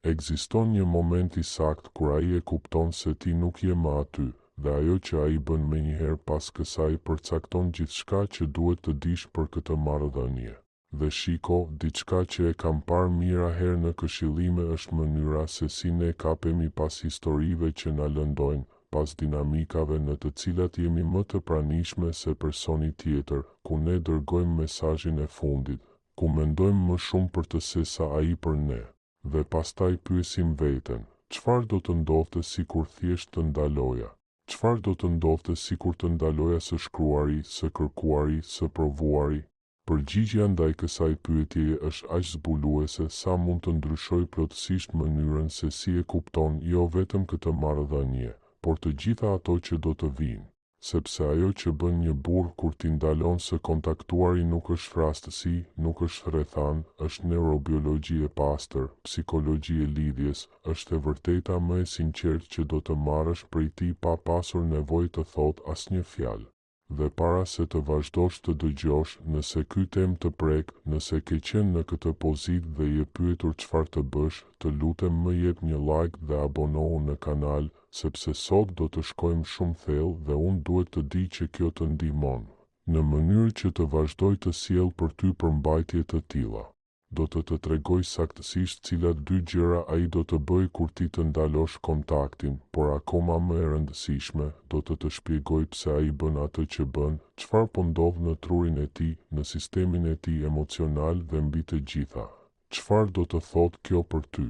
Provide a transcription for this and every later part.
Ekziston një moment i sakt kur ai e kupton se ti nuk je më aty, dhe ajo që ai bën menjëherë pas kësaj përcakton gjithçka që duhet të dish për këtë marrëdhënie. Dhe shiko, diçka që e kam parë mira herë në këshillime është mënyra se si ne kapemi pas historive që na lëndojnë, pas dinamikave në të cilat jemi më të pranishme se personi tjetër, ku ne dërgojmë mesazhin e fundit, ku mendojmë më shumë për të se sa ai për ne. Dhe pastaj pyesim veten, çfarë do të ndodhte sikur thjesht të ndaloja? Çfarë do të ndodhte sikur të ndaloja së shkruari, së kërkuari, së provuari? Përgjigjja ndaj kësaj pyetjeje është aq zbuluese sa mund të ndryshojë plotësisht mënyrën se si e kupton jo vetëm këtë marrëdhënie, por të gjitha ato që do të vinë, sepse ajo që bën një burr kur t'i ndalon së kontaktuari nuk është rastësi, nuk është rrethan, është neurobiologji e pastër, psikologji e lidhjes, është e vërteta më e sinqertë që do të marrësh prej tij pa pasur nevojë të thotë asnjë fjalë. Dhe para se të vazhdosh të dëgjosh, nëse ky temë të prek, nëse ke qenë në këtë pozitë dhe je pyetur çfarë të bësh, të lutem më jep një like dhe abonohu në kanal, sepse sot do të shkojmë shumë thellë dhe unë duhet të di që kjo të ndihmon, në mënyrë që të vazhdoj të sjell për ty përmbajtje të tilla. Do të tregoj saktësisht cilat 2 gjëra ai do të bëj kur ti të ndalosh kontaktin, por akoma më e rëndësishme, do të shpjegoj pse ai bën atë që bën, çfarë po ndodh në trurin e tij, në sistemin e tij emocional dhe mbi të gjitha. Çfarë do të thotë kjo për ty?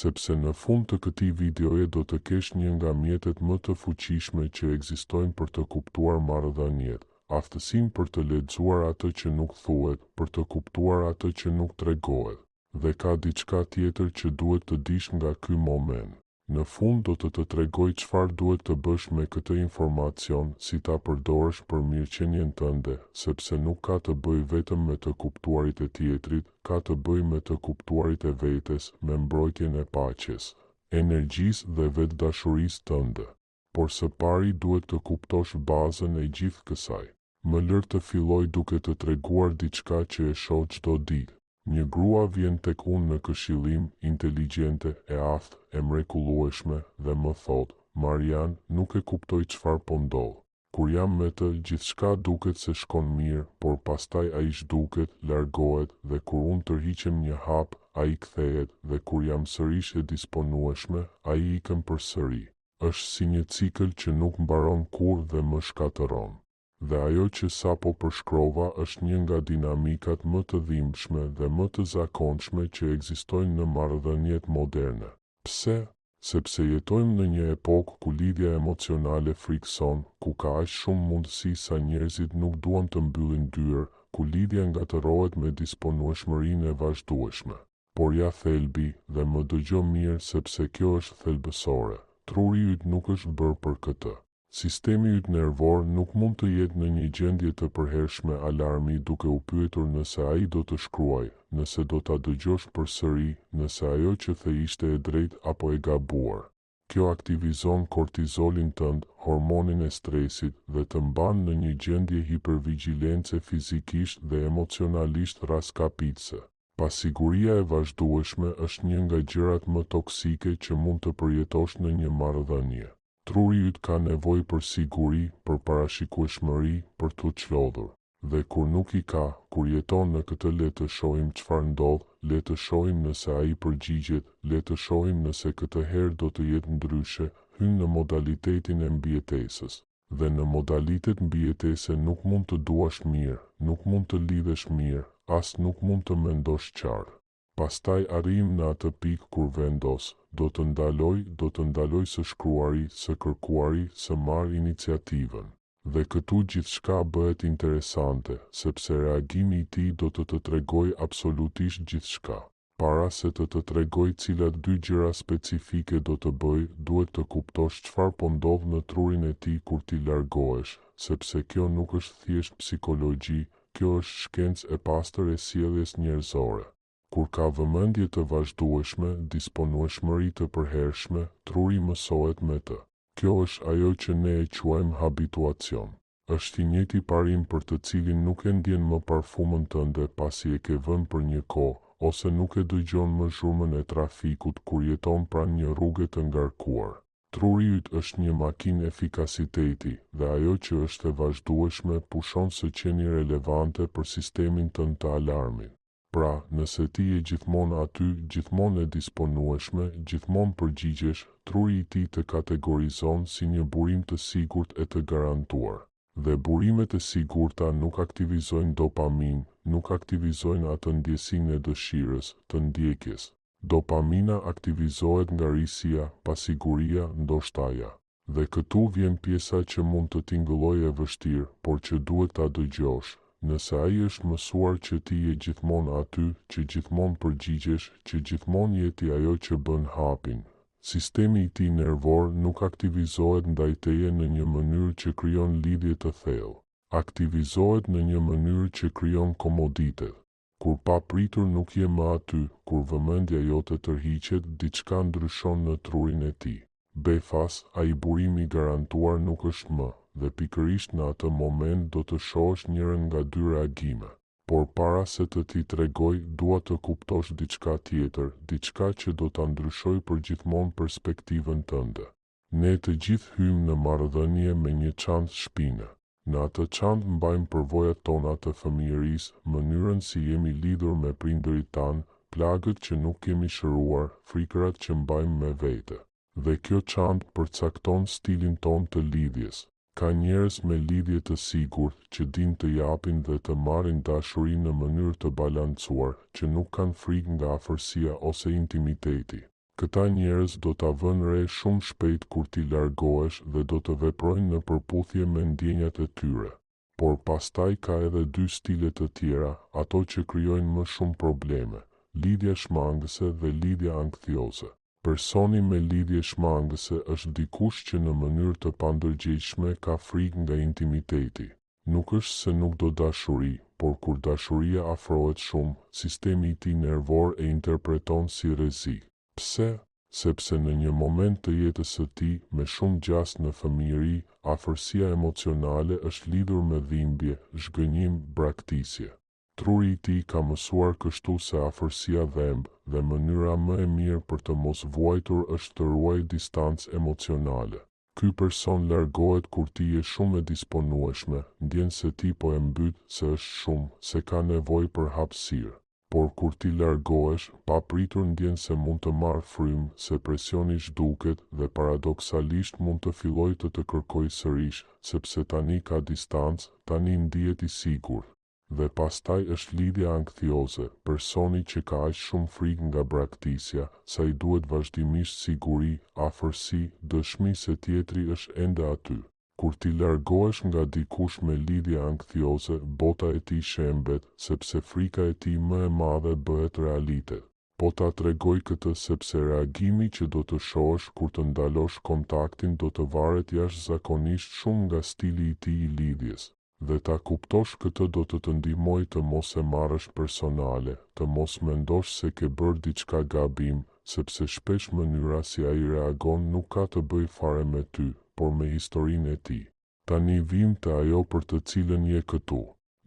Sepse në fund të këtij videoje do të kesh një nga mjetet më të fuqishme që ekzistojnë për të kuptuar marrëdhëniet. Aftësinë për të lexuar atë që nuk thuhet, për të kuptuar atë që nuk tregohet. Dhe ka diçka tjetër që duhet të dish nga ky moment. Në fund do të tregoj çfarë duhet të bësh me këtë informacion, si ta përdorësh për mirëqenien tënde, sepse nuk ka të bëjë vetëm me të kuptuarit e tjetrit, ka të bëjë me të kuptuarit e vetes, me mbrojtjen e paqes, energjisë dhe vetdashurisë tënde. Por së pari duhet të kuptosh bazën e gjithë kësaj. Më lër të filloj duke të treguar diçka që e shoh çdo ditë. Një grua vjen tek unë në këshillim, inteligjente, e aftë, e mrekullueshme, dhe më thot, Marian, nuk e kuptoj çfarë po ndodh. Kur jam me të, gjithçka duket se shkon mirë, por pastaj ai zhduket, largohet, dhe kur unë tërhiqem një hap, ai kthehet, dhe kur jam sërish e disponueshme, ai ikën përsëri. Është si një cikël që nuk mbaron kurrë dhe më shkatëron. Dhe ajo që sapo përshkrova është një nga dinamikat më të dhimbshme dhe më të zakonshme që ekzistojnë në marrëdhëniet moderne. Pse? Sepse jetojmë në një epokë ku lidhja emocionale frikson, ku ka aq shumë mundësi sa njerëzit nuk duan të mbyllin dyer, ku lidhja ngatërohet me disponueshmërinë e vazhdueshme. Por ja thelbi, dhe më dëgjo mirë sepse kjo është thelbësore. Truri yt nuk është bërë për këtë. Sistemi yt nervor nuk mund të jetë në një gjendje të përhershme alarmi duke u pyetur nëse ai do të shkruaj, nëse do ta dëgjosh përsëri, nëse ajo që the ishte e drejtë apo e gabuar. Kjo aktivizon kortizolin tënd, hormonin e stresit, dhe të mban në një gjendje hipervigjilence fizikisht dhe emocionalisht raskapitëse. Pasiguria e vazhdueshme është një nga gjërat më toksike që mund të përjetosh në një marrëdhënie. Truri yt ka nevojë për siguri, për parashikueshmëri, për të çlodhur. Dhe kur nuk i ka, kur jeton në këtë, le të shohim çfarë ndodh, le të shohim nëse ai përgjigjet, le të shohim nëse këtë herë do të jetë ndryshe, hyn në modalitetin e mbijetesës. Dhe në modalitet mbijetese nuk mund të duash mirë, nuk mund të lidhesh mirë, as nuk mund të mendosh qartë. Pastaj arrim në atë pikë kur vendos, do të ndaloj së shkruari, së kërkuari, së marr iniciativën. Dhe këtu gjithçka bëhet interesante, sepse reagimi i tij do të tregoj absolutisht gjithçka. Para se të tregoj cilat 2 gjëra specifike do të bëj, duhet të kuptosh çfarë po ndodh në trurin e tij kur ti largohesh, sepse kjo nuk është thjesht psikologji, kjo është shkencë e pastër e sjelljes njerëzore. Kur ka vëmendje të vazhdueshme, disponueshmëri të përhershme, truri mësohet me të. Kjo është ajo që ne e quajmë habituacion. Është i njëjti parim për të cilin nuk e ndjen më parfumën tënde pasi e ke vënë për një kohë, ose nuk e dëgjon më zhurmën e trafikut kur jeton pranë një rruge të ngarkuar. Truri yt është një makinë efikasiteti dhe ajo që është e vazhdueshme pushon së qeni relevante për sistemin tënd të alarmit. Pra, nëse ti je gjithmonë aty, gjithmonë e disponueshme, gjithmonë përgjigjesh, truri I tij të kategorizon si një burim të sigurt e të garantuar. Dhe burimet e sigurta nuk aktivizojnë dopamin, nuk aktivizojnë atë ndjesinë e dëshirës, të ndjekjes. Dopamina aktivizohet nga risia, pasiguria, ndoshtaya. Dhe këtu vjen pjesa që mund të tingëllojë e vështirë, por që duhet ta dëgjosh. Nëse ai është mësuar që ti je gjithmonë aty, që gjithmonë përgjigjesh, që gjithmonë jeti ajo që bën hapin, sistemi I tij nervor nuk aktivizohet ndaj teje në një mënyrë që krijon lidhje të thellë. Aktivizohet në një mënyrë që krijon komoditet. Kur pa pritur nuk je më aty, kur vëmendja jote tërhiqet, diçka ndryshon në trurin e tij. Befas, ai burimi I garantuar nuk është më, dhe pikërisht në atë moment do të shohësh njërin nga dy reagime. Por para se të ti tregoj, dua të kuptosh diçka tjetër, diçka që do ta ndryshojë përgjithmonë perspektivën tënde. Ne të gjithë hymë në marrëdhënie me një çantë shpine. Në atë çantë mbajmë përvojat tona të fëmijërisë, mënyrën si jemi lidhur me prindërit tanë, plagët që nuk kemi shëruar, frikërat që mbajmë me vete. Dhe kjo çantë përcakton stilin ton të lidhjes. Ka njerëz me lidhje të sigurt, që din të japin dhe të marrin dashuri në mënyrë të balancuar, që nuk kanë frikë nga afërsia ose intimiteti. Këta njerëz do ta vënë re shumë shpejt kur ti largohesh dhe do të veprojnë në përputhje me ndjenjat e tyre. Por pastaj ka edhe dy stile të tjera, ato që krijojnë më shumë probleme, lidhja shmangëse dhe lidhja anktioze. Personi me lidhje shmangëse është dikush që në mënyrë të pandërgjegjshme ka frikë nga intimiteti. Nuk është se nuk do dashuri, por kur dashuria afrohet shumë, sistemi I tij nervor e interpreton si rrezik. Pse? Sepse në një moment të jetës së tij, me shumë gjast në fëmijëri, afërsia emocionale është lidhur me dhimbje, zhgënjim, braktisje. Truri I tij ka mësuar kështu se afërsia dhemb, dhe mënyra më e mirë për të mos vuajtur është të ruaj distancë emocionale. Ky person largohet kur ti je shumë e disponueshme, ndjen se ti po e mbyt, se është shumë, se ka nevojë për hapësirë. Por kur ti largohesh, pa pritur ndjen se mund të marrë frymë, se presioni zhduket dhe paradoksalisht mund të fillojë të kërkojë sërish, sepse tani ka distancë, tani ndihet I sigurt. Dhe pastaj është lidhja anktioze, personi që ka aq shumë frikë nga braktisja, sa I duhet vazhdimisht siguri, afërsi, dëshmi se tjetri është ende aty. Kur ti largohesh nga dikush me lidhje anktioze, bota e tij shembet, sepse frika e tij më e madhe bëhet realitet. Po ta tregoj këtë sepse reagimi që do të shohësh kur të ndalosh kontaktin do të varet jashtëzakonisht shumë nga stili I tij I lidhjes. Dhe ta kuptosh këtë do të ndihmojë të mos e marrësh personale, të mos mendosh se ke bërë diçka gabim, sepse shpesh mënyra si ai reagon nuk ka të bëjë fare me ty, por me historinë e tij. Tani vim te ajo për të cilën je këtu.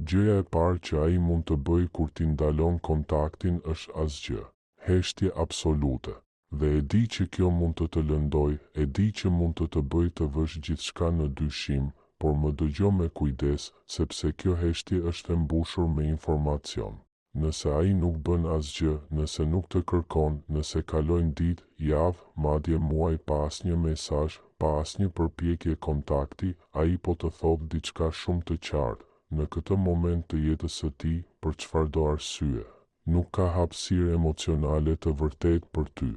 Gjëja e parë që ai mund të bëjë kur ti ndalon kontaktin është asgjë. Heshtje absolute. Dhe e di që kjo mund të lëndojë, e di që mund të bëjë të vësh gjithçka në dyshim, por më dëgjo me kujdes, sepse kjo heshtje është e mbushur me informacion. Nëse ai nuk bën asgjë, nëse nuk të kërkon, nëse kalojnë ditë, javë, madje muaj pa asnjë mesazh, pa asnjë përpjekje kontakti, ai po të thotë diçka shumë të qartë, në këtë moment të jetës së tij, për çfarëdo arsye. Nuk ka hapësirë emocionale të vërtetë për ty.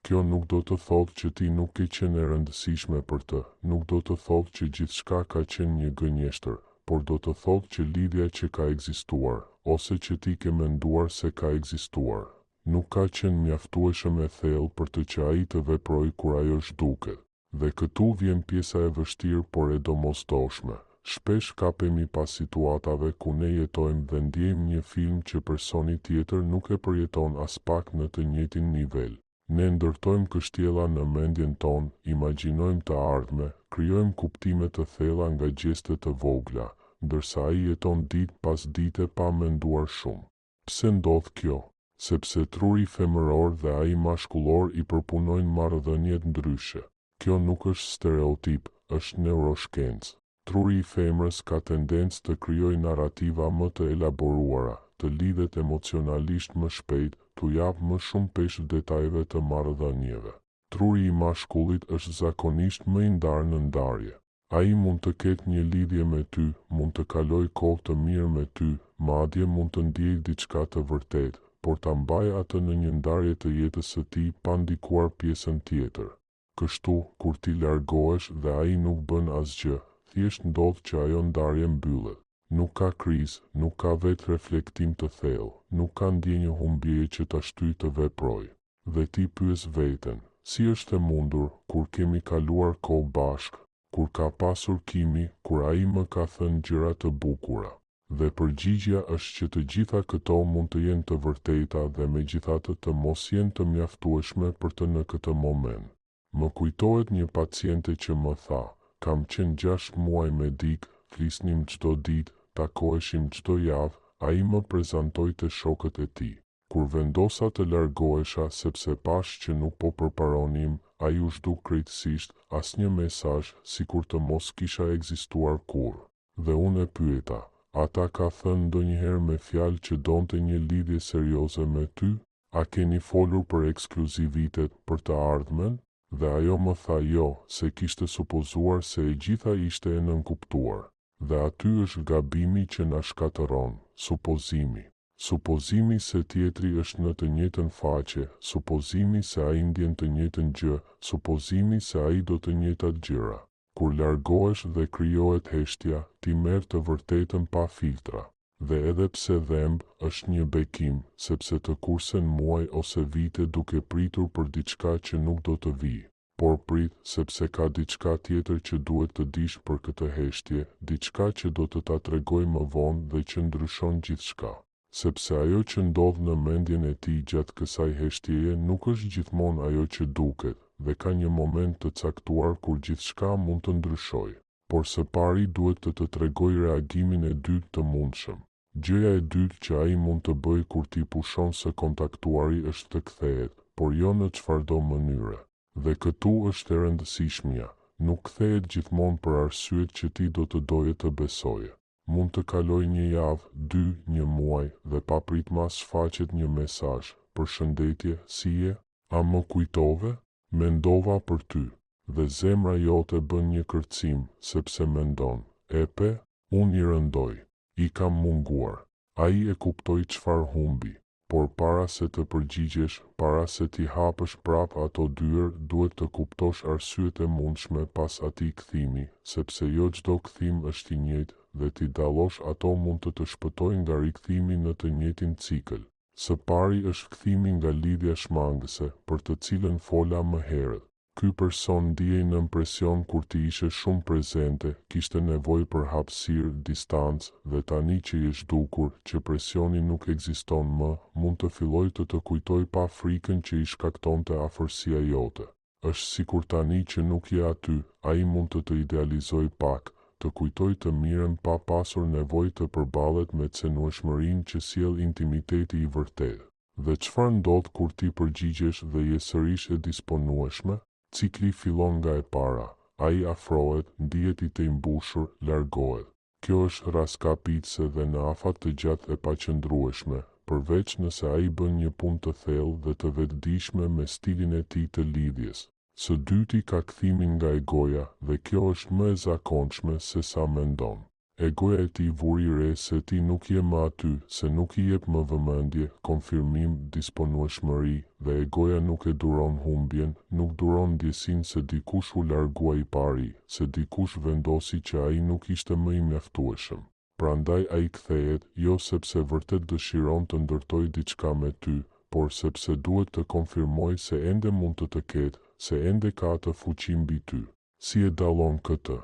Kjo nuk do të thotë që ti nuk ke qenë e rëndësishme për të, nuk do të thotë që gjithçka ka qenë një gënjeshtër, por do të thotë që lidhja që ka ekzistuar, ose që ti ke menduar se ka ekzistuar, nuk ka qenë mjaftueshëm e thellë për të që ai të veprojë kur ajo zhduket. Dhe këtu vjen pjesa e vështirë por e domosdoshme. Shpesh kapemi pas situatave ku ne jetojmë dhe ndjejmë një film që personi tjetër nuk e përjeton as pak në të njëjtin nivel. Ne ndërtojmë kështjella në mendjen tonë, imagjinojmë të ardhme, krijojmë kuptime të thella nga gjeste të vogla, ndërsa ai jeton ditë pas dite pa menduar shumë. Pse ndodh kjo? sepse truri femëror dhe ai mashkullor i përpunojnë marrëdhëniet ndryshe. Kjo nuk është stereotip, është neuroshkencë. Truri i femrës ka tendencë të krijojë narrativa më të elaboruara, të lidhet emocionalisht më shpejt, t'u jap më shumë peshë detajeve të marrëdhënieve. Truri i mashkullit është zakonisht më i ndarë në ndarje. Ai mund të ketë një lidhje me ty, mund të kaloj kohë të mirë me ty, madje mund të ndiejë diçka të vërtetë, por ta mbajë atë në një ndarje të jetës së tij pa ndikuar pjesën tjetër. Kështu, kur ti largohesh dhe ai nuk bën asgjë, thjesht ndodh që ajo ndarje mbyllet. Nuk ka krizë, nuk ka vetë reflektim të thellë, nuk ka ndjenjë humbjeje që ta shtyjë të veprojë. Dhe ti pyes veten, si është e mundur kur kemi kaluar kohë bashkë, kur ka pasur kimi, kur ai më ka thënë gjëra të bukura. Dhe përgjigjja është që të gjitha këto mund të jenë të vërteta dhe megjithatë të mos jenë të mjaftueshme për të në këtë moment. Më kujtohet një paciente që më tha, kam qenë 6 muaj medik, flisnim çdo ditë, takoheshim çdo javë, ai më prezantoi te shokët e tij. Kur vendosa të largohesha sepse pash që nuk po përparonim, ai u zhduk krejtësisht, asnjë mesazh, sikur të mos kisha ekzistuar kurrë. Dhe unë e pyeta, ata ka thënë ndonjëherë me fjalë që donte një lidhje serioze me ty? A keni folur për ekskluzivitet, për të ardhmen? Dhe ajo më tha jo, se kishte supozuar se e gjitha ishte e nënkuptuar. Dhe aty është gabimi që na shkatëron, supozimi. Supozimi se tjetri është në të njëjtën faqe, supozimi se ai ndjen të njëjtën gjë, supozimi se ai do të njëjtat gjëra. Kur largohesh dhe krijohet heshtja, ti merr të vërtetën pa filtra. Dhe edhe pse dhemb, është një bekim, sepse të kursen muaj ose vite duke pritur për diçka që nuk do të vijë. Por prit, sepse ka diçka tjetër që duhet të dish për këtë heshtje, diçka që do të ta tregoj më vonë dhe që ndryshon gjithçka. Sepse ajo që ndodh në mendjen e tij gjatë kësaj heshtjeje nuk është gjithmonë ajo që duket, dhe ka një moment të caktuar kur gjithçka mund të ndryshojë. Por së pari duhet të tregoj reagimin e dytë të mundshëm. Gjëja e dytë që ai mund të bëjë kur ti pushon së kontaktuari është të kthehet, por jo në çfarëdo mënyre. Dhe këtu është e rëndësishmja, nuk kthehet gjithmonë për arsyet që ti do të doje të besoje. Mund të kaloj një javë, 2, një muaj, dhe papritmas shfaqet një mesazh, përshëndetje, si je? A më kujtove? Mendova për ty. Dhe zemra jote bën një kërcim, sepse mendon, epe, unë i rëndoj, i kam munguar. Ai e kuptoi çfarë humbi, por para se të përgjigjesh, para se ti hapësh prap ato dyer, duhet të kuptosh arsyet e mundshme pas atij kthimi, sepse jo çdo kthim është i njëjtë dhe ti dallosh ato mund të shpëtojnë nga rikthimi në të njëjtin cikël. Së pari është kthimi nga lidhja shmangëse, për të cilën fola më herët. Ky person ndiej në presion kur ti ishe shumë prezente, kishte nevojë për hapësirë, distancë, dhe tani që je zhdukur, që presioni nuk ekziston më, mund të filloj të kujtoj pa frikën që i shkaktonte afërsia jote. Është sikur tani që nuk je aty, ai mund të idealizoj pak, të kujtoj të mirën pa pasur nevojë të përballet me cenueshmërinë që sjell intimiteti i vërtetë. Dhe çfarë ndodh kur ti përgjigjesh dhe je sërish e disponueshme? Cikli fillon nga e para, ai afrohet, ndihet i të imbushur, largohet. Kjo është raskapitse dhe në afat të gjatë e paqëndrueshme, përveç nëse ai bën një punë të thellë dhe të vetëdijshme me stilin e tij të lidhjes. Së dyti ka kthimin nga egoja dhe kjo është më e zakonshme se sa mendon. Egoja e tij vuri re se ti nuk je më aty, se nuk i jep më vëmendje, konfirmim, disponueshmëri, dhe egoja nuk e duron humbjen, nuk duron ndjesinë se dikush u largua i pari, se dikush vendosi që ai nuk ishte më i mjaftueshëm. Prandaj ai kthehet, jo sepse vërtet dëshiron të ndërtojë diçka me ty, por sepse duhet të konfirmojë se ende mund të ketë, se ende ka atë fuqi mbi ty. Si e dallon këtë?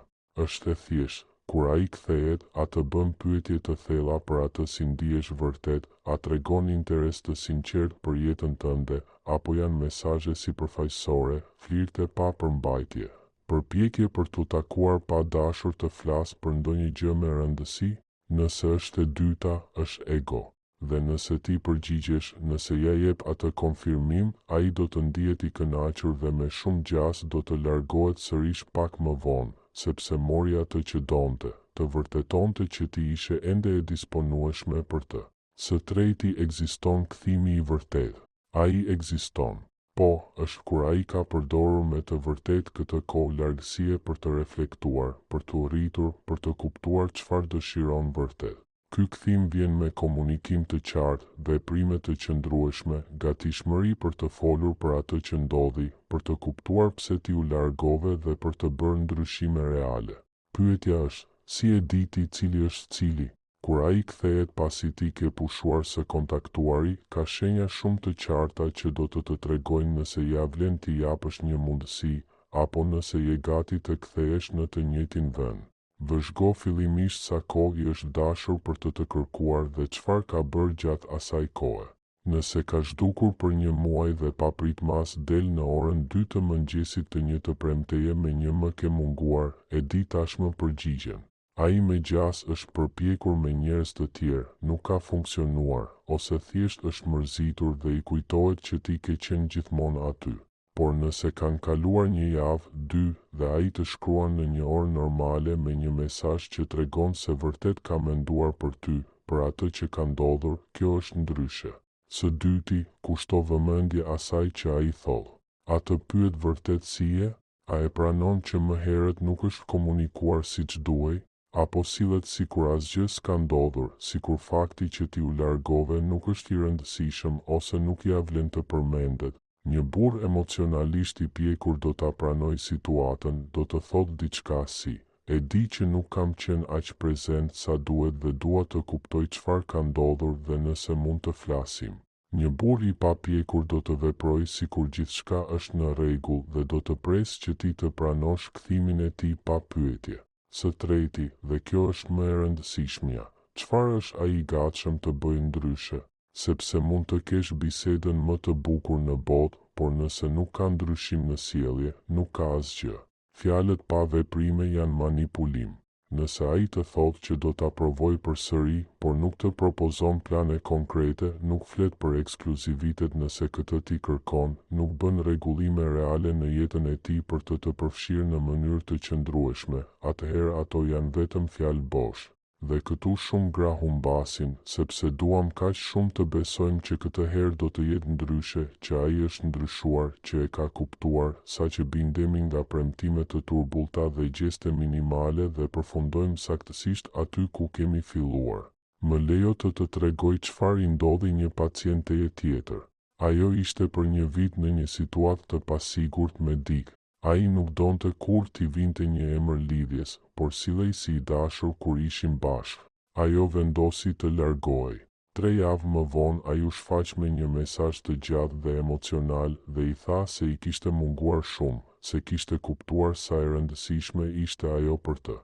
Është e thjeshtë. Kur ai kthehet, a të bën pyetje të thella për atë si ndihesh vërtet, a tregon interes të sinqert për jetën tënde, apo janë mesazhe sipërfaqësore, flirte pa përmbajtje, përpjekje për t'u takuar pa dashur të flas për ndonjë gjë me rëndësi? Nëse është e dyta, është ego. dhe nëse ti përgjigjesh, nëse ja jep atë konfirmim, ai do të ndihet i kënaqur dhe me shumë gjas do të largohet sërish pak më vonë, sepse mori atë që donte, të vërtetonte që ti ishe ende e disponueshme për të. Së treti, ekziston kthimi i vërtet. Ai ekziston. Po, është kur ai ka përdorur me të vërtet këtë kohë largësie për të reflektuar, për të rritur, për të kuptuar çfarë dëshiron vërtet. Ky kthim vjen me komunikim të qartë, veprime të qëndrueshme, gatishmëri për të folur për atë që ndodhi, për të kuptuar pse ti u largove dhe për të bërë ndryshime reale. Pyetja është, si e di ti cili është cili? Kur ai kthehet pasi ti ke pushuar së kontaktuari, ka shenja shumë të qarta që do të tregojnë nëse ja vlen ti japësh një mundësi, apo nëse je gati të kthehesh në të njëjtin vend. Vëzhgo fillimisht sa kohë i është dashur për të kërkuar dhe çfarë ka bërë gjatë asaj kohe. Nëse ka zhdukur për një muaj dhe pa pritmas del në orën 2 të mëngjesit të një të premteje me një më ke munguar, e di tashmë përgjigjen. Ai me gjas është përpjekur me njerëz të tjerë, nuk ka funksionuar, ose thjesht është mërzitur dhe i kujtohet që ti ke qenë gjithmonë aty. Por nëse kanë kaluar një javë, 2, dhe ai të shkruan në një orë normale me një mesazh që tregon se vërtet ka menduar për ty, për atë që ka ndodhur, kjo është ndryshe. Së dyti, kushto vëmendje asaj që ai thotë. A të pyet vërtet si je? A e pranon që më herët nuk është komunikuar siç duhej? Apo sillet sikur asgjë s'ka ndodhur, sikur fakti që ti u largove nuk është i rëndësishëm ose nuk ja vlen të përmendet. Një burr emocionalisht i pjekur do ta pranojë situatën, do të thotë diçka si: e di që nuk kam qenë aq prezent sa duhet dhe dua të kuptoj çfarë ka ndodhur dhe nëse mund të flasim. Një burr i papjekur do të veprojë sikur gjithçka është në rregull dhe do të presë që ti të pranosh kthimin e tij pa pyetje. Së treti, dhe kjo është më e rëndësishmja, çfarë është ai i gatshëm të bëjë ndryshe? Sepse mund të kesh bisedën më të bukur në botë, por nëse nuk ka ndryshim në sjellje, nuk ka asgjë. Fjalët pa veprime janë manipulim. Nëse ai të thotë që do ta provoj përsëri, por nuk të propozon plane konkrete, nuk flet për ekskluzivitet nëse këtë ti kërkon, nuk bën rregullime reale në jetën e tij për të përfshirë në mënyrë të qëndrueshme, atëherë ato janë vetëm fjalë bosh. Dhe këtu shumë gra humbasin, sepse duam kaq shumë të besojmë që këtë herë do të jetë ndryshe, që ai është ndryshuar, që e ka kuptuar, saqë bindemi nga premtime të turbullta dhe gjeste minimale dhe përfundojmë saktësisht aty ku kemi filluar. Më lejo të tregoj çfarë i ndodhi një pacienteje tjetër. Ajo ishte për një vit në një situatë të pasigurt me dikë. Ai nuk donte kur t'i vinte një emër lidhjes, por sillej si i dashur kur ishim bashkë. Ajo vendosi të largohej. 3 javë më vonë ai u shfaq me një mesazh të gjatë dhe emocional dhe i tha se i kishte munguar shumë, se kishte kuptuar sa e rëndësishme ishte ajo për të.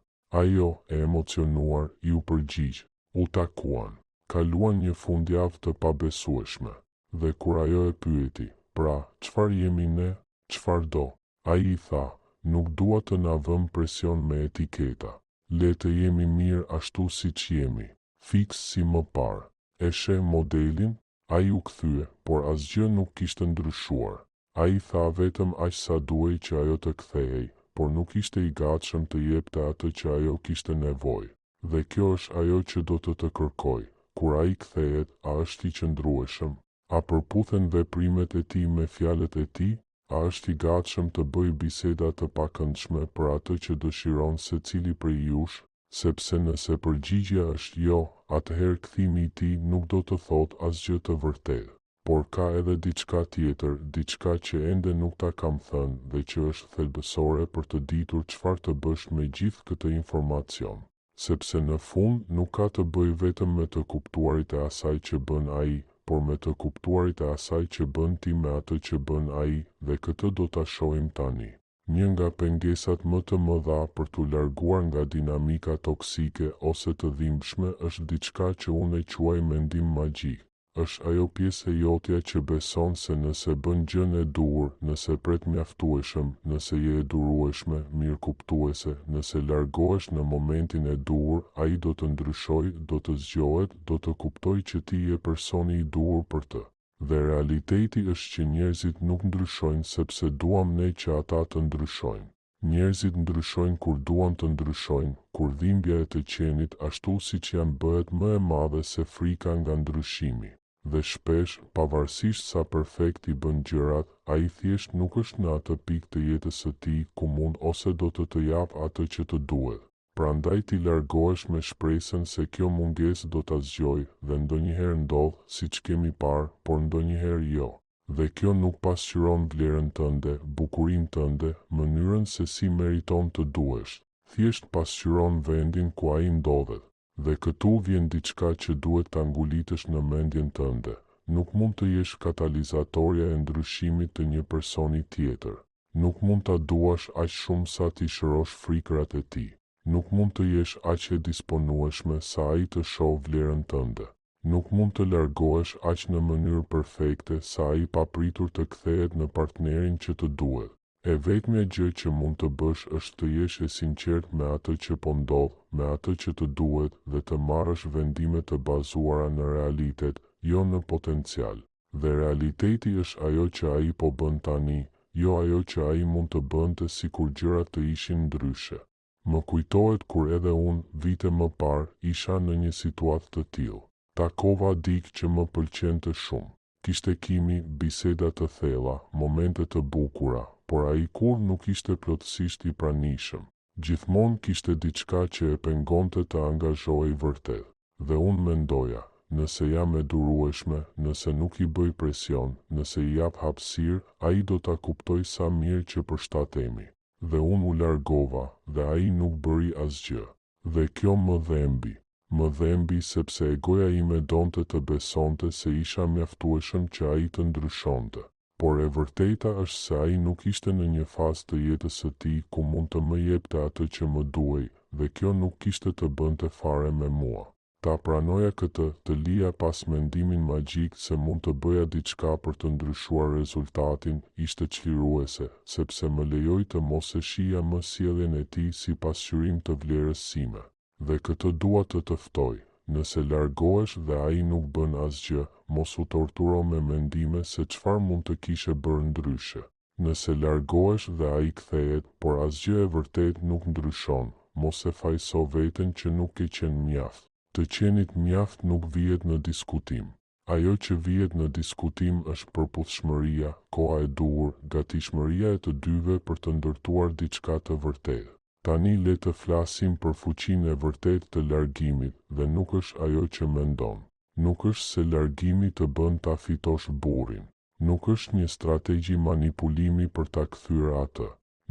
Ajo, e emocionuar, i u përgjigj. U takuan. Kaluan një fundjavë të pabesueshme. Dhe kur ajo e pyeti, pra, çfarë jemi ne, çfarë do? Ai i tha, nuk dua të na vëm presion me etiketa. Le të jemi mirë ashtu siç jemi, fiks si më parë. E sheh modelin? Ai u kthye, por asgjë nuk kishte ndryshuar. Ai tha vetëm aq sa duhej që ajo të kthehej, por nuk ishte i gatshëm të jepte atë që ajo kishte nevojë. Dhe kjo është ajo që do të kërkoj. Kur ai kthehet, a është i qëndrueshëm? A përputhen veprimet e tij me fjalët e tij? A është i gatshëm të bëjë biseda të pakëndshme për atë që dëshiron secili prej jush? Sepse nëse përgjigjja është jo, atëherë kthimi i tij nuk do të thotë asgjë të vërtetë. Por ka edhe diçka tjetër, diçka që ende nuk ta kam thënë dhe që është thelbësore për të ditur çfarë të bësh me gjithë këtë informacion. Sepse në fund nuk ka të bëjë vetëm me të kuptuarit e asaj që bën ai, por me të kuptuarit e asaj që bën ti me atë që bën ai, dhe këtë do ta shohim tani. Një nga pengesat më të mëdha për t'u larguar nga dinamika toksike ose të dhimbshme është diçka që unë e quaj mendim magjik. është ajo pjesë e jotja që beson se nëse bën gjën e duhur, nëse pret mjaftueshëm, nëse je e durueshme, mirëkuptuese, nëse largohesh në momentin e duhur, ai do të ndryshojë, do të zgjohet, do të kuptojë që ti je personi i duhur për të. Dhe realiteti është që njerëzit nuk ndryshojnë sepse duam ne që ata të ndryshojnë. Njerëzit ndryshojnë kur duan të ndryshojnë, kur dhimbja e të qenit ashtu siç janë bëhet më e madhe se frika nga ndryshimi. Dhe shpesh, pavarësisht sa perfekt i bën gjërat, ai thjesht nuk është në atë pikë të jetës së tij ku mund ose do të jap atë që të duhet. Prandaj ti largohesh me shpresën se kjo mungesë do ta zgjojë dhe ndonjëherë ndodh, siç kemi parë, por ndonjëherë jo. Dhe kjo nuk pasqyron vlerën tënde, bukurinë tënde, mënyrën se si meriton të duhesh. Thjesht pasqyron vendin ku ai ndodhet. Dhe këtu vjen diçka që duhet ta ngulitësh në mendjen tënde. Nuk mund të jesh katalizatorja e ndryshimit të një personi tjetër. Nuk mund ta duash aq shumë sa ti shërosh frikrat e tij. Nuk mund të jesh aq e disponueshme sa ai të shohë vlerën tënde. Nuk mund të largohesh aq në mënyrë perfekte sa ai papritur të kthehet në partnerin që të duhet. E vetmja gjë që mund të bësh është të jesh e sinqert me atë që po ndodh, me atë që të duhet dhe të marrësh vendime të bazuara në realitet, jo në potencial. Dhe realiteti është ajo që ai po bën tani, jo ajo që ai mund të bënte sikur gjërat të ishin ndryshe. Më kujtohet kur edhe unë, vite më parë, isha në një situatë të tillë. Takova dikë që më pëlqente shumë. Kishte kimi, biseda të thella, momente të bukura, por ai kur nuk ishte plotësisht i pranishëm. Gjithmonë kishte diçka që e pengonte të angazhohej vërtet. Dhe unë mendoja, nëse jam e durueshme, nëse nuk i bëj presion, nëse i jap hapësirë, ai do ta kuptoj sa mirë që përshtatemi. Dhe unë u largova, dhe ai nuk bëri asgjë. Dhe kjo më dhembi. Më dhembi sepse egoja ime donte të besonte se isha mjaftueshëm që ai të ndryshonte. Por e vërteta është se ai nuk ishte në një fazë të jetës së tij ku mund të më jepte atë që më duhej, dhe kjo nuk kishte të bënte fare me mua. Ta pranoja këtë, të lija pas mendimin magjik se mund të bëja diçka për të ndryshuar rezultatin, ishte çliruese, sepse më lejoi të mos e shija më sjelljen e tij si pasqyrim të vlerës sime. Dhe këtë dua të ftoj, nëse largohesh dhe ai nuk bën asgjë, mos u torturo me mendime se çfarë mund të kishe bërë ndryshe. Nëse largohesh dhe ai kthehet, por asgjë e vërtet nuk ndryshon, mos e fajso veten që nuk ke qenë mjaft. Të qenit mjaft nuk vihet në diskutim. Ajo që vihet në diskutim është përputhshmëria, koha e duhur, gatishmëria e të dyve për të ndërtuar diçka të vërtetë. Tani le të flasim për fuqinë e vërtetë të largimit dhe nuk është ajo që mendon. Nuk është se largimi të bën ta fitosh burrin. Nuk është një strategji manipulimi për ta kthyer atë.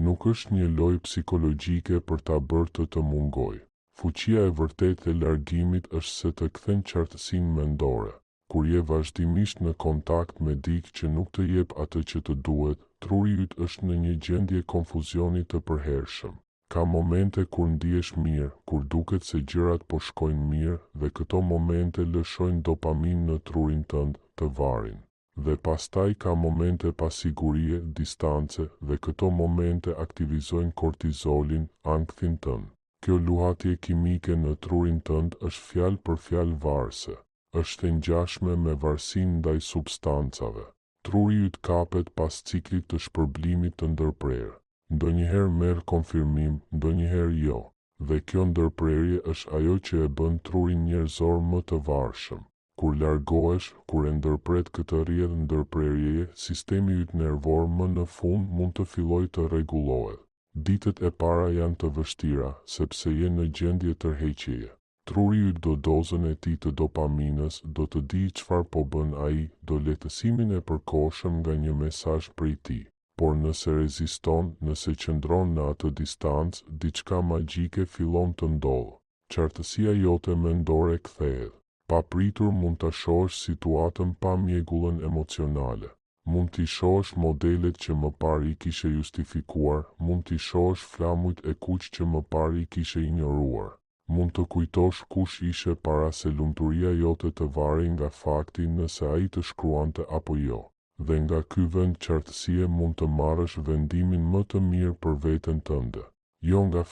Nuk është një lojë psikologjike për ta bërë të mungojë. Fuqia e vërtetë e largimit është se të kthen qartësinë mendore. Kur je vazhdimisht në kontakt me dikë që nuk të jep atë që të duhet, truri yt është në një gjendje konfuzioni të përhershëm. Ka momente kur ndihesh mirë, kur duket se gjërat po shkojnë mirë dhe këto momente lëshojnë dopamin në trurin tënd, të varin. Dhe pastaj ka momente pasigurie, distance dhe këto momente aktivizojnë kortizolin, ankthin tënd. Kjo luhatje kimike në trurin tënd është fjalë për fjalë varëse. Është e ngjashme me varësinë ndaj substancave. Truri yt kapet pas ciklit të shpërblimit të ndërprerë. Ndonjëherë merr konfirmim, ndonjëherë jo. Dhe kjo ndërprerje është ajo që e bën trurin njerëzor më të varshëm. Kur largohesh, kur e ndërpret këtë rrjedhë ndërprerjeje, sistemi yt nervor më në fund mund të fillojë të rregullohet. Ditët e para janë të vështira, sepse je në gjendje tërheqjeje. Truri yt do dozën e tij të dopaminës, do të di çfarë po bën ai, do lehtësimin e përkohshëm nga një mesazh prej tij. Por nëse reziston, nëse qëndron në atë distancë, diçka magjike fillon të ndodhë. Qartësia jote mendore kthehet. Papritur mund ta shohësh situatën pa mjegullën emocionale. Mund t'i shohësh modelet që më parë i kishe justifikuar, mund t'i shohësh flamujt e kuq që më parë i kishe injoruar. Mund të kujtosh kush ishe para se lumturia jote të varej nga fakti nëse ai të shkruante apo jo. Dhe nga ky vend qartësie mund të marrësh vendimin më të mirë për veten tënde. Jo nga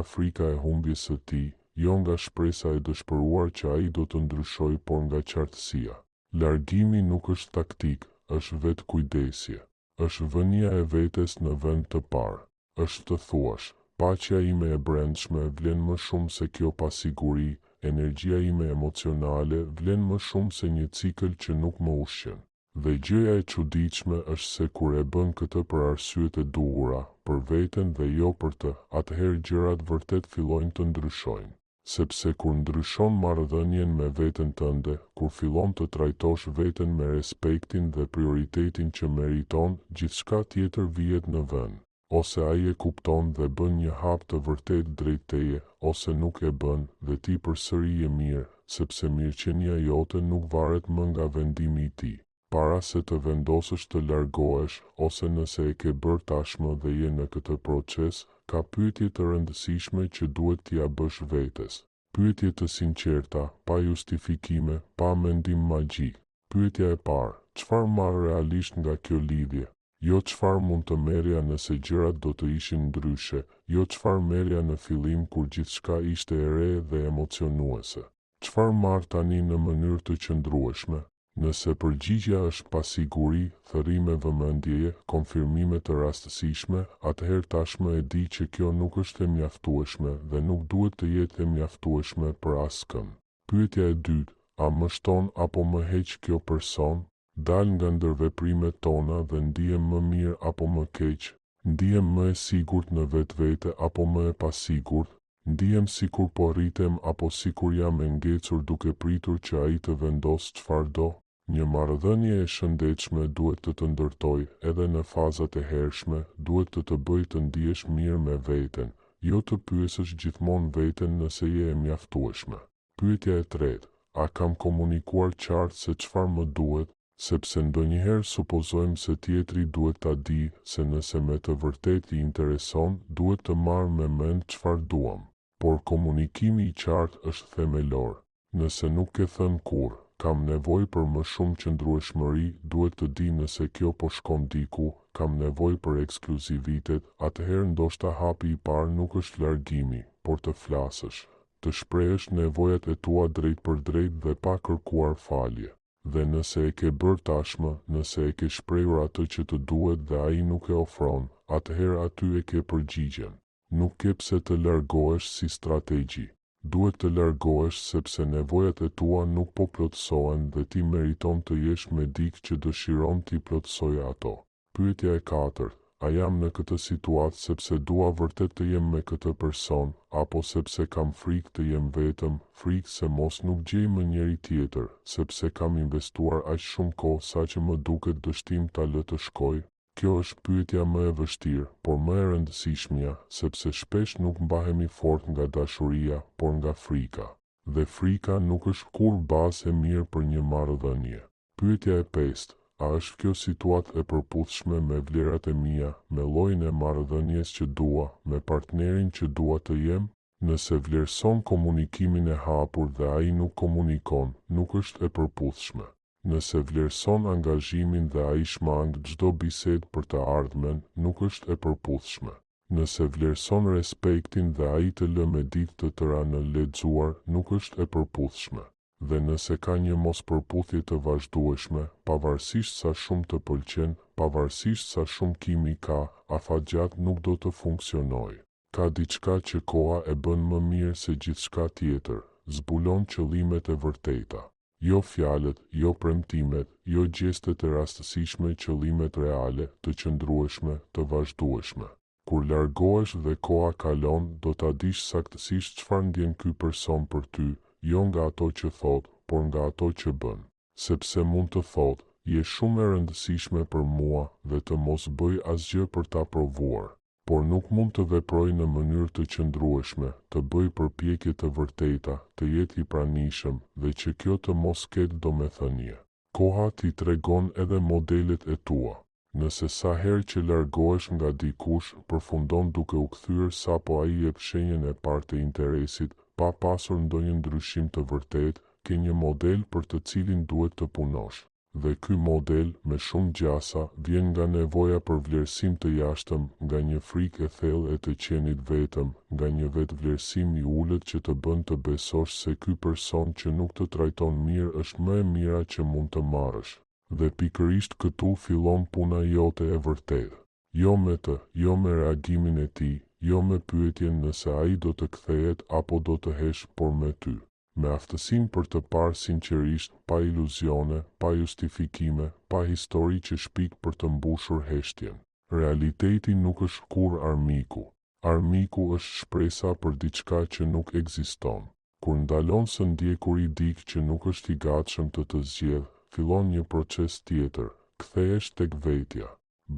frika e humbjes së tij, jo nga shpresa e dëshpëruar që ai do të ndryshojë, por nga qartësia. Largimi nuk është taktik, është vetë kujdesje. Është vënia e vetes në vend të parë. Është të thuash, paqja ime e brendshme vlen më shumë se kjo pasiguri, energjia ime emocionale vlen më shumë se një cikël që nuk më ushqen. Dhe gjëja e çuditshme është se kur e bën këtë për arsyet e duhura, për veten dhe jo për të, atëherë gjërat vërtet fillojnë të ndryshojnë. Sepse kur ndryshon marrëdhënien me veten tënde, kur fillon të trajtosh veten me respektin dhe prioritetin që meriton, gjithçka tjetër vihet në vend. Ose ai e kupton dhe bën një hap të vërtet drejt teje, ose nuk e bën dhe ti përsëri je mirë, sepse mirëqenia jote nuk varet më nga vendimi i tij. Para se të vendosësh të largohesh, ose nëse e ke bërë tashmë dhe je në këtë proces, ka pyetje të rëndësishme që duhet t'ia bësh vetes. Pyetje të sinqerta, pa justifikime, pa mendim magjik. Pyetja e parë, çfarë marr realisht nga kjo lidhje? Jo çfarë mund të merrja nëse gjërat do të ishin ndryshe, jo çfarë merrja në fillim kur gjithçka ishte e re dhe emocionuese. Çfarë marr tani në mënyrë të qëndrueshme? Nëse përgjigjja është pasiguri, thërrime vëmendjeje, konfirmime të rastësishme, atëherë tashmë e di që kjo nuk është e mjaftueshme dhe nuk duhet të jetë e mjaftueshme për askën. Pyetja e dytë, a më shton apo më heq kjo person? Dal nga ndërveprimet tona dhe ndihem më mirë apo më keq, ndihem më e sigurt në vetvete apo më e pasigurt, ndihem sikur po rritem apo sikur jam e ngecur duke pritur që ai të vendosë çfarë do. Një marrëdhënie e shëndetshme duhet të të ndërtojë edhe në fazat e hershme, duhet të të bëjë të ndihesh mirë me veten, jo të pyesësh gjithmonë veten nëse je e mjaftueshme. Pyetja e tretë, a kam komunikuar qartë se çfarë më duhet? Sepse ndonjëherë supozojmë se tjetri duhet ta di se nëse me të vërtetë i intereson, duhet të marrë me mend çfarë duam. Por komunikimi i qartë është themelor. Nëse nuk ke thënë kurrë, kam nevojë për më shumë qëndrueshmëri, duhet të di nëse kjo po shkon diku, kam nevojë për ekskluzivitet, atëherë ndoshta hapi i parë nuk është largimi, por të flasësh, të shprehësh nevojat e tua drejt për drejt dhe pa kërkuar falje. Dhe nëse e ke bërë tashmë, nëse e ke shprehur atë që të duhet dhe ai nuk e ofron, atëherë aty e ke përgjigjen. Nuk ke pse të largohesh si strategji. Duhet të largohesh sepse nevojat e tua nuk po plotësohen dhe ti meriton të jesh me dikë që dëshiron t'i plotësojë ato. Pyetja e katërt, a jam në këtë situatë sepse dua vërtet të jem me këtë person, apo sepse kam frikë të jem vetëm, frikë se mos nuk gjej më njeri tjetër, sepse kam investuar aq shumë kohë sa që më duket dështim ta lë të shkojë? Kjo është pyetja më e vështirë, por më e rëndësishmja, sepse shpesh nuk mbahemi fort nga dashuria, por nga frika. Dhe frika nuk është kurrë bazë e mirë për një marrëdhënie. Pyetja e pestë, a është kjo situatë e përputhshme me vlerat e mia, me llojin e marrëdhënies që dua, me partnerin që dua të jem? Nëse vlerëson komunikimin e hapur dhe ai nuk komunikon, nuk është e përputhshme. Nëse vlerëson angazhimin dhe ai shmang çdo bisedë për të ardhmen, nuk është e përputhshme. Nëse vlerëson respektin dhe ai të lë me ditë të tëra në lexuar, nuk është e përputhshme. Dhe nëse ka një mospërputhje të vazhdueshme, pavarësisht sa shumë të pëlqen, pavarësisht sa shumë kimi ka, afatgjatë nuk do të funksionojë. Ka diçka që koha e bën më mirë se gjithçka tjetër, zbulon qëllimet e vërteta. Jo fjalët, jo premtimet, jo gjestet e rastësishme, qëllimet reale, të qëndrueshme, të vazhdueshme. Kur largohesh dhe koha kalon, do ta dish saktësisht çfarë ndjen ky person për ty, jo nga ato që thot, por nga ato që bën. Sepse mund të thot, je shumë e rëndësishme për mua dhe të mos bëj asgjë për ta provuar. Por nuk mund të veproj në mënyrë të qëndrueshme, të bëj përpjekje të vërteta, të jetë i pranishëm dhe që kjo të mos ketë domethënie. Koha t'i tregon edhe modelet e tua. Nëse sa herë që largohesh nga dikush, përfundon duke u kthyer sapo ai jep shenjën e parë të interesit, pa pasur ndonjë ndryshim të vërtetë, ke një model për të cilin duhet të punosh. Dhe ky model, me shumë gjasa, vjen nga nevoja për vlerësim të jashtëm, nga një frikë e thellë e të qenit vetëm, nga një vetvlerësim i ulët që të bën të besosh se ky person që nuk të trajton mirë është më e mira që mund të marrësh. Dhe pikërisht këtu fillon puna jote e vërtetë. Jo me të, jo me reagimin e tij, jo me pyetjen nëse ai do të kthehet apo do të hesh, por me ty. Me aftësinë për të parë sinqerisht, pa iluzione, pa justifikime, pa histori që shpik për të mbushur heshtjen. Realiteti nuk është kur armiku. Armiku është shpresa për diçka që nuk ekziston. Kur ndalon së ndjekur i dik që nuk është i gatshëm të zgjedhë, fillon një proces tjetër, kthehesh tek vetja.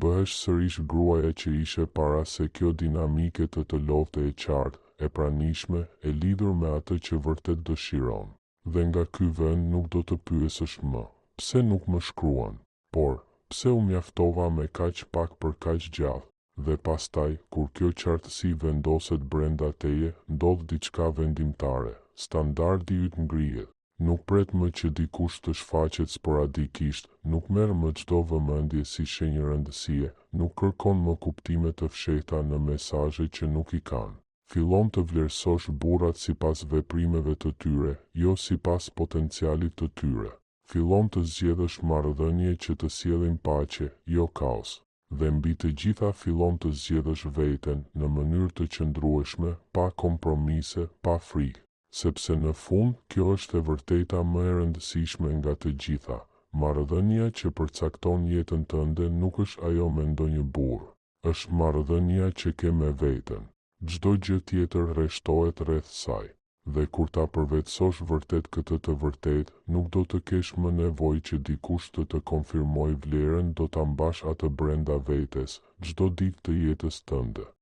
Bëhesh sërish gruaja që ishe para se kjo dinamike të lodhte e qartë, e pranishme, e lidhur me atë që vërtet dëshiron. Dhe nga ky vend nuk do të pyesësh më, pse nuk më shkruan, por, pse u mjaftova me kaq pak për kaq gjallë. Dhe pastaj, kur kjo qartësi vendoset brenda teje, ndodh diçka vendimtare, standardi yt ngrihet. Nuk pret më që dikush të shfaqet sporadikisht, nuk merr më çdo vëmendje si shenjë rëndësie, nuk kërkon më kuptime të fshehta në mesazhe që nuk i kanë. Fillon të vlerësosh burrat sipas veprimeve të tyre, jo sipas potencialit të tyre. Fillon të zgjedhësh marrëdhënie që të sjellin paqe, jo kaos. Dhe mbi të gjitha fillon të zgjedhësh veten në mënyrë të qëndrueshme, pa kompromise, pa frikë. Sepse në fund, kjo është e vërteta më e rëndësishme nga të gjitha. Marrëdhënia që përcakton jetën tënde nuk është ajo me ndonjë burr, është marrëdhënia që ke me veten. Çdo gjë tjetër rreshtohet rreth saj. Dhe kur ta përvetësosh vërtet këtë të vërtetë, nuk do të kesh më nevojë që dikush të konfirmojë vlerën, do ta mbash atë brenda vetes, çdo ditë të jetës tënde.